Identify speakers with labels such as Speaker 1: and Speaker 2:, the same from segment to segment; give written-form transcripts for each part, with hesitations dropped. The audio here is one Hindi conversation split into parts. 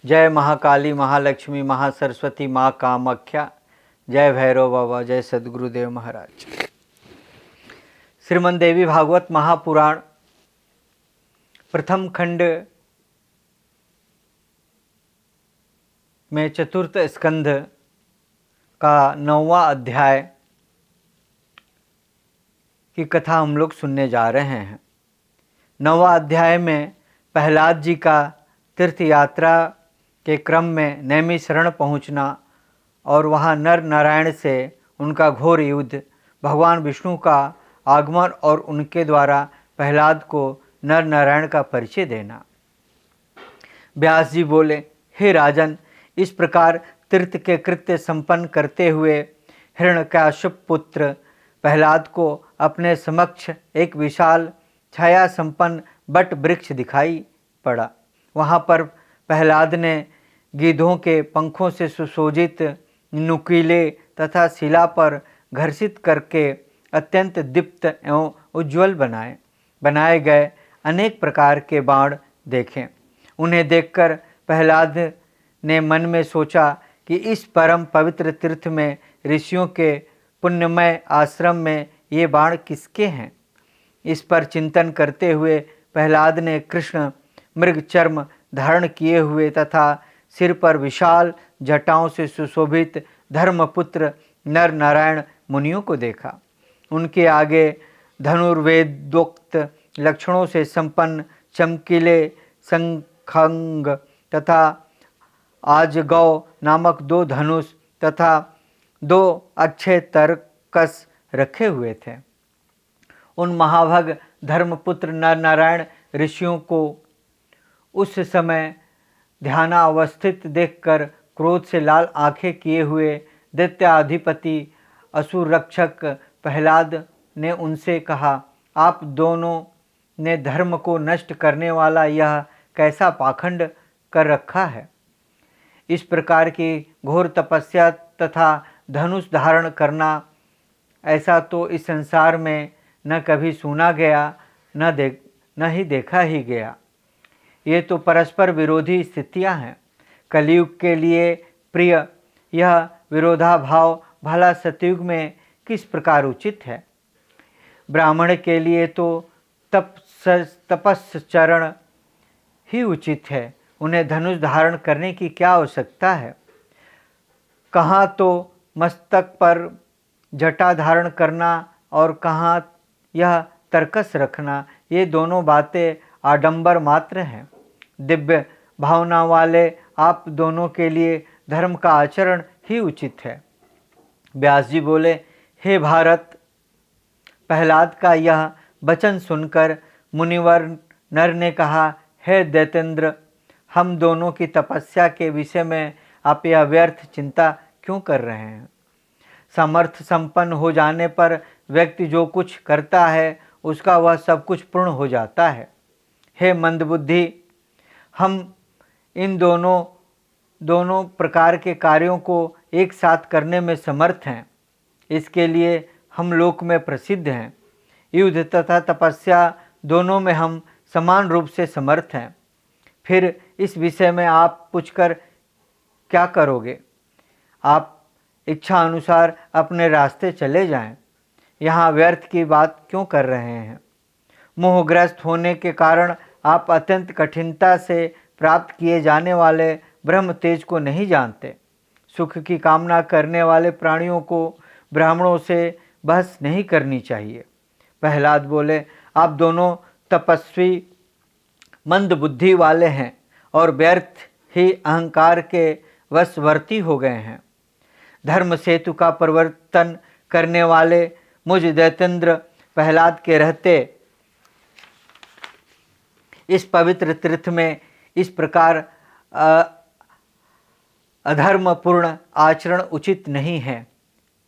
Speaker 1: जय महाकाली, महालक्ष्मी, महासरस्वती, माँ कामाख्या। जय भैरव बाबा, जय सद्गुरुदेव महाराज। श्रीमद् देवी भागवत महापुराण प्रथम खंड में चतुर्थ स्कंध का 9वां अध्याय की कथा हम लोग सुनने जा रहे हैं। 9वां अध्याय में प्रहलाद जी का तीर्थ यात्रा के क्रम में नैमिषारण्य पहुंचना और वहां नर नारायण से उनका घोर युद्ध, भगवान विष्णु का आगमन और उनके द्वारा प्रहलाद को नर नारायण का परिचय देना। व्यास जी बोले, हे राजन, इस प्रकार तीर्थ के कृत्य संपन्न करते हुए हिरण्यकश्यप पुत्र प्रहलाद को अपने समक्ष एक विशाल छाया संपन्न बट वृक्ष दिखाई पड़ा। वहाँ पर प्रहलाद ने गिद्धों के पंखों से सुशोभित नुकीले तथा शिला पर घर्षित करके अत्यंत दीप्त एवं उज्ज्वल बनाए गए अनेक प्रकार के बाण देखे। उन्हें देखकर प्रहलाद ने मन में सोचा कि इस परम पवित्र तीर्थ में ऋषियों के पुण्यमय आश्रम में ये बाण किसके हैं। इस पर चिंतन करते हुए प्रहलाद ने कृष्ण मृग चर्म धारण किए हुए तथा सिर पर विशाल जटाओं से सुशोभित धर्मपुत्र नर नारायण मुनियों को देखा। उनके आगे धनुर्वेदोक्त लक्षणों से संपन्न चमकीले शंखांग तथा आजगौ नामक 2 धनुष तथा 2 अक्षय तरकस रखे हुए थे। उन महाभग धर्मपुत्र नर नारायण ऋषियों को उस समय ध्यानावस्थित देखकर क्रोध से लाल आंखें किए हुए दैत्याधिपति असुर रक्षक प्रहलाद ने उनसे कहा, आप दोनों ने धर्म को नष्ट करने वाला यह कैसा पाखंड कर रखा है। इस प्रकार की घोर तपस्या तथा धनुष धारण करना, ऐसा तो इस संसार में न कभी सुना गया न ही देखा ही गया। ये तो परस्पर विरोधी स्थितियां हैं। कलयुग के लिए प्रिय यह विरोधाभाव भला सतयुग में किस प्रकार उचित है। ब्राह्मण के लिए तो तपस्चरण ही उचित है। उन्हें धनुष धारण करने की क्या आवश्यकता है। कहाँ तो मस्तक पर जटा धारण करना और कहाँ यह तरकस रखना, ये दोनों बातें आडंबर मात्र हैं। दिव्य भावना वाले आप दोनों के लिए धर्म का आचरण ही उचित है। व्यास जी बोले, हे भारत, प्रहलाद का यह वचन सुनकर मुनिवर नर ने कहा, हे दैतेंद्र, हम दोनों की तपस्या के विषय में आप यह व्यर्थ चिंता क्यों कर रहे हैं। सामर्थ्य संपन्न हो जाने पर व्यक्ति जो कुछ करता है उसका वह सब कुछ पूर्ण हो जाता है। हे मंदबुद्धि, हम इन दोनों प्रकार के कार्यों को एक साथ करने में समर्थ हैं। इसके लिए हम लोक में प्रसिद्ध हैं। युद्ध तथा तपस्या दोनों में हम समान रूप से समर्थ हैं। फिर इस विषय में आप पूछकर क्या करोगे। आप इच्छा अनुसार अपने रास्ते चले जाएं। यहाँ व्यर्थ की बात क्यों कर रहे हैं। मोहग्रस्त होने के कारण आप अत्यंत कठिनता से प्राप्त किए जाने वाले ब्रह्म तेज को नहीं जानते। सुख की कामना करने वाले प्राणियों को ब्राह्मणों से बहस नहीं करनी चाहिए। प्रहलाद बोले, आप दोनों तपस्वी मंद बुद्धि वाले हैं और व्यर्थ ही अहंकार के वशवर्ती हो गए हैं। धर्म सेतु का परिवर्तन करने वाले मुझ दैतेंद्र प्रहलाद के रहते इस पवित्र तीर्थ में इस प्रकार अधर्मपूर्ण आचरण उचित नहीं है।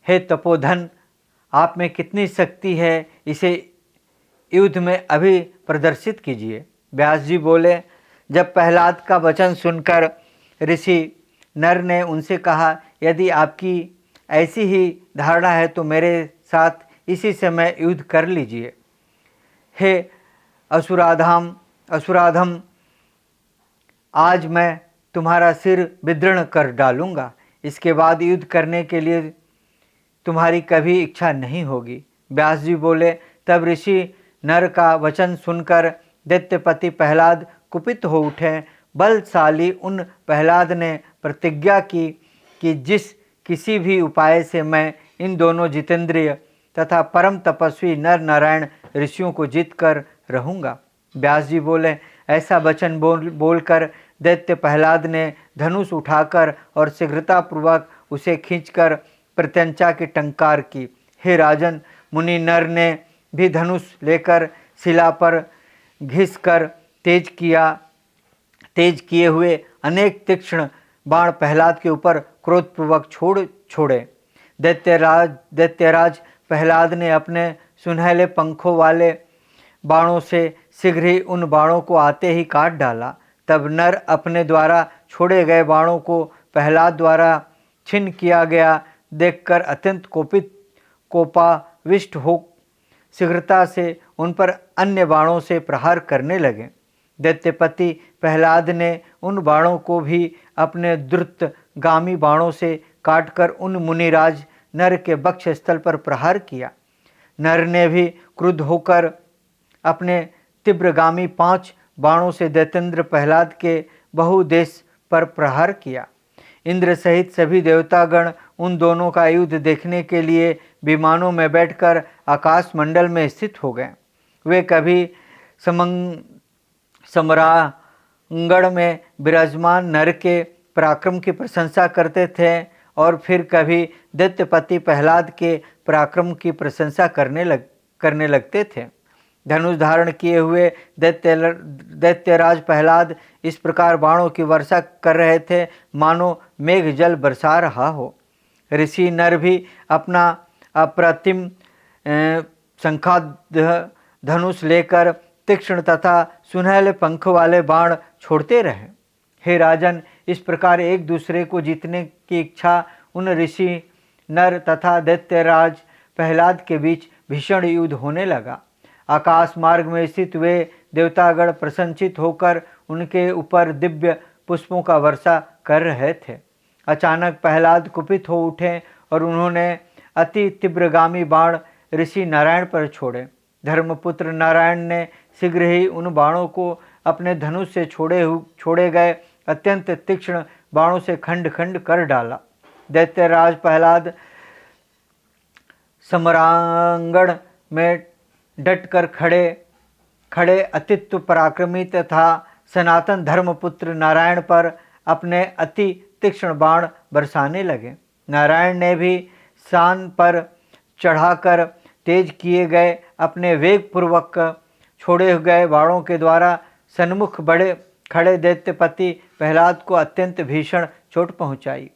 Speaker 1: हे तपोधन, आप में कितनी शक्ति है, इसे युद्ध में अभी प्रदर्शित कीजिए। व्यास जी बोले, जब प्रहलाद का वचन सुनकर ऋषि नर ने उनसे कहा, यदि आपकी ऐसी ही धारणा है तो मेरे साथ इसी समय युद्ध कर लीजिए। हे असुराधम, आज मैं तुम्हारा सिर विदृढ़ कर डालूंगा। इसके बाद युद्ध करने के लिए तुम्हारी कभी इच्छा नहीं होगी। व्यास जी बोले, तब ऋषि नर का वचन सुनकर दैत्यपति प्रहलाद कुपित हो उठे। बलशाली उन प्रहलाद ने प्रतिज्ञा की कि किसी भी उपाय से मैं इन दोनों जितेंद्रिय तथा परम तपस्वी नर नारायण ऋषियों को जीत कर रहूँगा। व्यास जी बोले, ऐसा वचन बोलकर दैत्य प्रहलाद ने धनुष उठाकर और शीघ्रतापूर्वक उसे खींचकर प्रत्यंचा की टंकार की। हे राजन, मुनि नर ने भी धनुष लेकर शिला पर घिसकर तेज किए हुए अनेक तीक्ष्ण बाण प्रहलाद के ऊपर क्रोधपूर्वक छोड़े। दैत्यराज प्रहलाद ने अपने सुनहले पंखों वाले बाणों से शीघ्र ही उन बाणों को आते ही काट डाला। तब नर अपने द्वारा छोड़े गए बाणों को प्रहलाद द्वारा छिन्न किया गया देखकर अत्यंत कोपाविष्ट हो शीघ्रता से उन पर अन्य बाणों से प्रहार करने लगे। दैत्यपति प्रहलाद ने उन बाणों को भी अपने द्रुतगामी बाणों से काटकर उन मुनिराज नर के वक्ष स्थल पर प्रहार किया। नर ने भी क्रुद्ध होकर अपने तीव्रगामी 5 बाणों से दैत्येंद्र प्रहलाद के बहुदेश पर प्रहार किया। इंद्र सहित सभी देवतागण उन दोनों का युद्ध देखने के लिए विमानों में बैठकर आकाश मंडल में स्थित हो गए। वे कभी सम्रांगण में विराजमान नर के पराक्रम की प्रशंसा करते थे और फिर कभी दैत्यपति प्रहलाद के पराक्रम की प्रशंसा करने लगते थे। धनुष धारण किए हुए दैत्यराज प्रहलाद इस प्रकार बाणों की वर्षा कर रहे थे मानो मेघ जल बरसा रहा हो। ऋषि नर भी अपना अप्रतिम शंखाद्य धनुष लेकर तीक्ष्ण तथा सुनहले पंख वाले बाण छोड़ते रहे। हे राजन, इस प्रकार एक दूसरे को जीतने की इच्छा उन ऋषि नर तथा दैत्यराज प्रहलाद के बीच भीषण युद्ध होने लगा। आकाश मार्ग में स्थित वे देवतागण प्रसन्नचित होकर उनके ऊपर दिव्य पुष्पों का वर्षा कर रहे थे। अचानक प्रहलाद कुपित हो उठे और उन्होंने अति तीव्रगामी बाण ऋषि नारायण पर छोड़े। धर्मपुत्र नारायण ने शीघ्र ही उन बाणों को अपने धनुष से छोड़े गए अत्यंत तीक्ष्ण बाणों से खंड खंड कर डाला। दैत्यराज प्रहलाद सम्रांगण में डटकर खड़े अतित्व पराक्रमी तथा सनातन धर्मपुत्र नारायण पर अपने अति तीक्ष्ण बाण बरसाने लगे। नारायण ने भी शान पर चढ़ाकर तेज किए गए अपने वेगपूर्वक छोड़े गए बाणों के द्वारा सन्मुख खड़े दैत्यपति प्रहलाद को अत्यंत भीषण चोट पहुंचाई।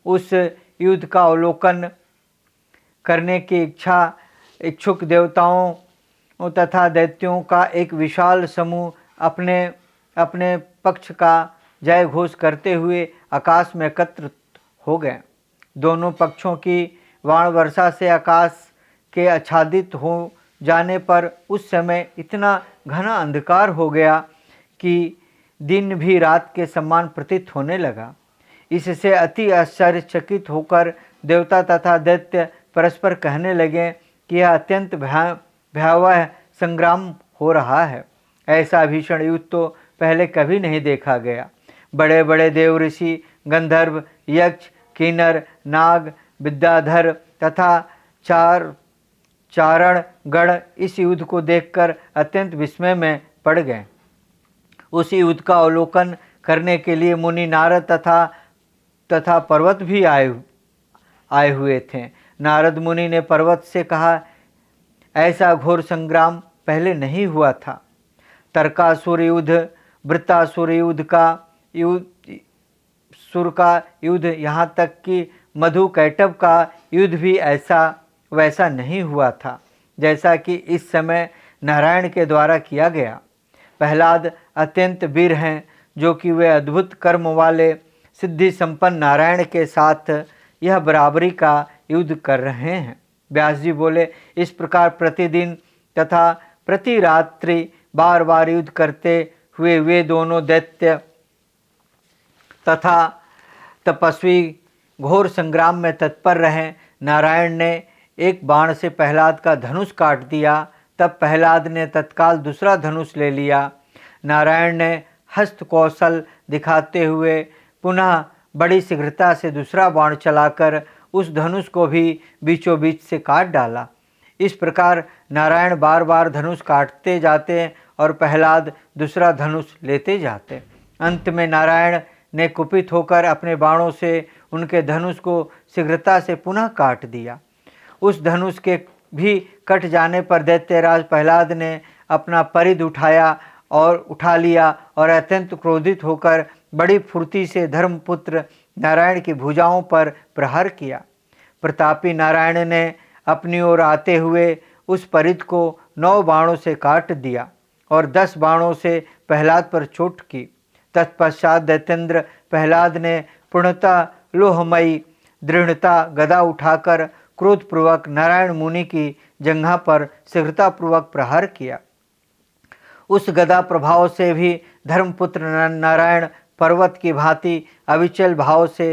Speaker 1: उस युद्ध का अवलोकन करने की इच्छुक देवताओं तथा दैत्यों का एक विशाल समूह अपने अपने पक्ष का जय घोष करते हुए आकाश में एकत्र हो गए। दोनों पक्षों की बाण वर्षा से आकाश के आच्छादित हो जाने पर उस समय इतना घना अंधकार हो गया कि दिन भी रात के समान प्रतीत होने लगा। इससे अति आश्चर्यचकित होकर देवता तथा दैत्य परस्पर कहने लगे कि यह अत्यंत भयावह संग्राम हो रहा है। ऐसा भीषण युद्ध तो पहले कभी नहीं देखा गया। बड़े बड़े देव ऋषि, गंधर्व, यक्ष, किन्नर, नाग, विद्याधर तथा चारण गण इस युद्ध को देखकर अत्यंत विस्मय में पड़ गए। उस युद्ध का अवलोकन करने के लिए मुनि नारद तथा पर्वत भी आए हुए थे। नारद मुनि ने पर्वत से कहा, ऐसा घोर संग्राम पहले नहीं हुआ था। तरकासुर युद्ध, वृत्तासुर युद्ध का युद्ध, यहाँ तक कि मधुकैटभ का युद्ध भी वैसा नहीं हुआ था जैसा कि इस समय नारायण के द्वारा किया गया। प्रहलाद अत्यंत वीर हैं, जो कि वे अद्भुत कर्म वाले सिद्धि संपन्न नारायण के साथ यह बराबरी का युद्ध कर रहे हैं। व्यास जी बोले, इस प्रकार प्रतिदिन तथा प्रति रात्रि बार बार युद्ध करते हुए वे दोनों दैत्य तथा तपस्वी घोर संग्राम में तत्पर रहे। नारायण ने एक बाण से प्रहलाद का धनुष काट दिया। तब प्रहलाद ने तत्काल दूसरा धनुष ले लिया। नारायण ने हस्त कौशल दिखाते हुए पुनः बड़ी शीघ्रता से दूसरा बाण चलाकर उस धनुष को भी बीचों बीच से काट डाला। इस प्रकार नारायण बार बार धनुष काटते जाते और प्रहलाद दूसरा धनुष लेते जाते। अंत में नारायण ने कुपित होकर अपने बाणों से उनके धनुष को शीघ्रता से पुनः काट दिया। उस धनुष के भी कट जाने पर दैत्यराज प्रहलाद ने अपना परिध उठा लिया और अत्यंत क्रोधित होकर बड़ी फुर्ती से धर्मपुत्र नारायण की भुजाओं पर प्रहार किया। प्रतापी नारायण ने अपनी ओर आते हुए उस परिध को 9 बाणों से काट दिया और 10 बाणों से प्रहलाद पर चोट की। तत्पश्चात दैत्येंद्र प्रहलाद ने पूर्णतः लोहमयी दृढ़ता गदा उठाकर क्रोधपूर्वक नारायण मुनि की जंघा पर शीघ्रतापूर्वक प्रहार किया। उस गदा प्रभाव से भी धर्मपुत्र नारायण पर्वत की भांति अविचल भाव से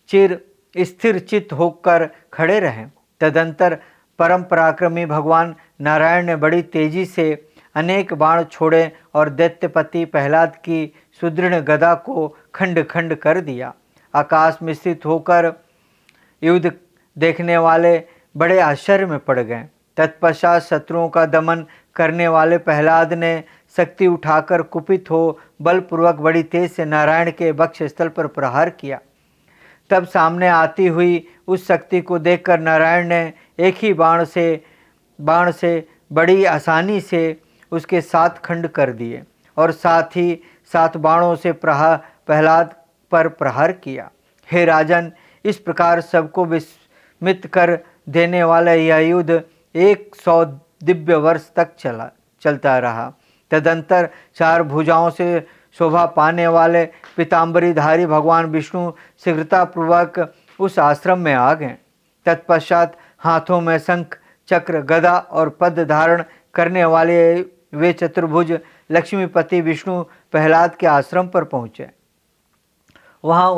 Speaker 1: चिर स्थिर चित्त होकर खड़े रहे। तदंतर परम पराक्रमी भगवान नारायण ने बड़ी तेजी से अनेक बाण छोड़े और दैत्यपति प्रहलाद की सुदृढ़ गदा को खंड खंड कर दिया। आकाश में स्थित होकर युद्ध देखने वाले बड़े आश्चर्य में पड़ गए। तत्पश्चात शत्रुओं का दमन करने वाले प्रहलाद ने शक्ति उठाकर कुपित हो बलपूर्वक बड़ी तेज से नारायण के वक्षस्थल पर प्रहार किया। तब सामने आती हुई उस शक्ति को देखकर नारायण ने एक ही बाण से बड़ी आसानी से उसके 7 खंड कर दिए और साथ ही 7 बाणों से प्रहलाद पर प्रहार किया। हे राजन, इस प्रकार सबको विस्मित कर देने वाला यह युद्ध 100 दिव्य वर्ष तक चलता रहा। तदंतर 4 भुजाओं से शोभा पाने वाले पीताम्बरीधारी भगवान विष्णु शीघ्रतापूर्वक उस आश्रम में आ गए। तत्पश्चात हाथों में शंख चक्र गदा और पद धारण करने वाले वे चतुर्भुज लक्ष्मीपति विष्णु प्रहलाद के आश्रम पर पहुँचे। वहाँ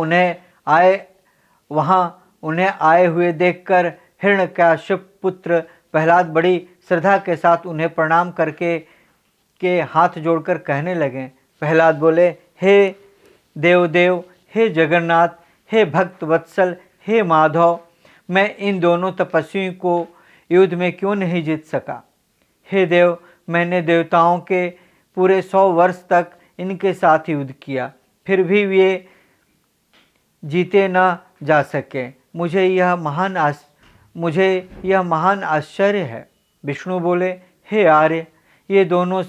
Speaker 1: उन्हें आए हुए देखकर हिरण्यकश्यप पुत्र प्रहलाद बड़ी श्रद्धा के साथ उन्हें प्रणाम करके हाथ जोड़कर कहने लगे। प्रहलाद बोले, हे देवदेव, हे जगन्नाथ, हे भक्त वत्सल, हे माधव, मैं इन दोनों तपस्वियों को युद्ध में क्यों नहीं जीत सका। हे देव, मैंने देवताओं के पूरे 100 वर्ष तक इनके साथ युद्ध किया, फिर भी वे जीते न जा सके। मुझे यह महान आश्चर्य है। विष्णु बोले, हे आर्य, ये दोनों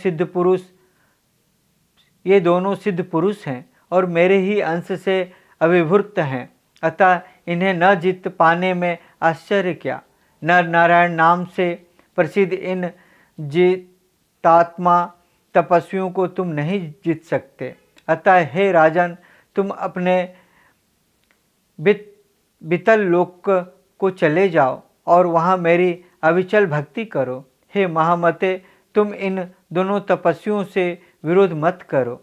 Speaker 1: सिद्ध पुरुष हैं और मेरे ही अंश से अभिभूत हैं, अतः इन्हें न जीत पाने में आश्चर्य क्या। नर नारायण नाम से प्रसिद्ध इन जितात्मा तपस्वियों को तुम नहीं जीत सकते। अतः हे राजन, तुम अपने वितल लोक को चले जाओ और वहाँ मेरी अविचल भक्ति करो। हे महामते, तुम इन दोनों तपस्वियों से विरोध मत करो।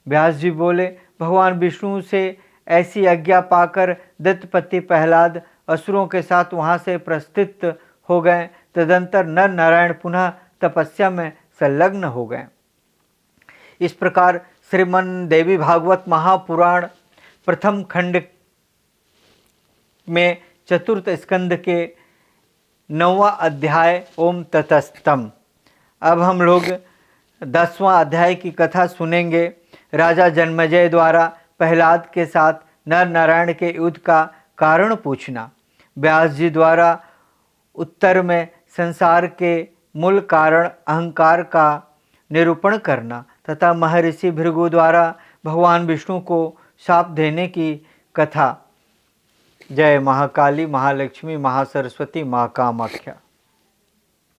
Speaker 1: व्यास जी बोले, भगवान विष्णु से ऐसी आज्ञा पाकर दैत्यपति प्रहलाद असुरों के साथ वहाँ से प्रस्थित हो गए। तदंतर नर नारायण पुनः तपस्या में संलग्न हो गए। इस प्रकार श्रीमद् देवी भागवत महापुराण प्रथम खंड में चतुर्थ स्कंद के 9वां अध्याय ओम ततस्तम। अब हम लोग 10वां अध्याय की कथा सुनेंगे। राजा जन्मेजय द्वारा प्रहलाद के साथ नर नारायण के युद्ध का कारण पूछना। व्यास जी द्वारा उत्तर में संसार के मूल कारण अहंकार का निरूपण करना तथा महर्षि भृगु द्वारा भगवान विष्णु को शाप देने की कथा। जय महाकाली, महालक्ष्मी, महासरस्वती, महाकामाख्या।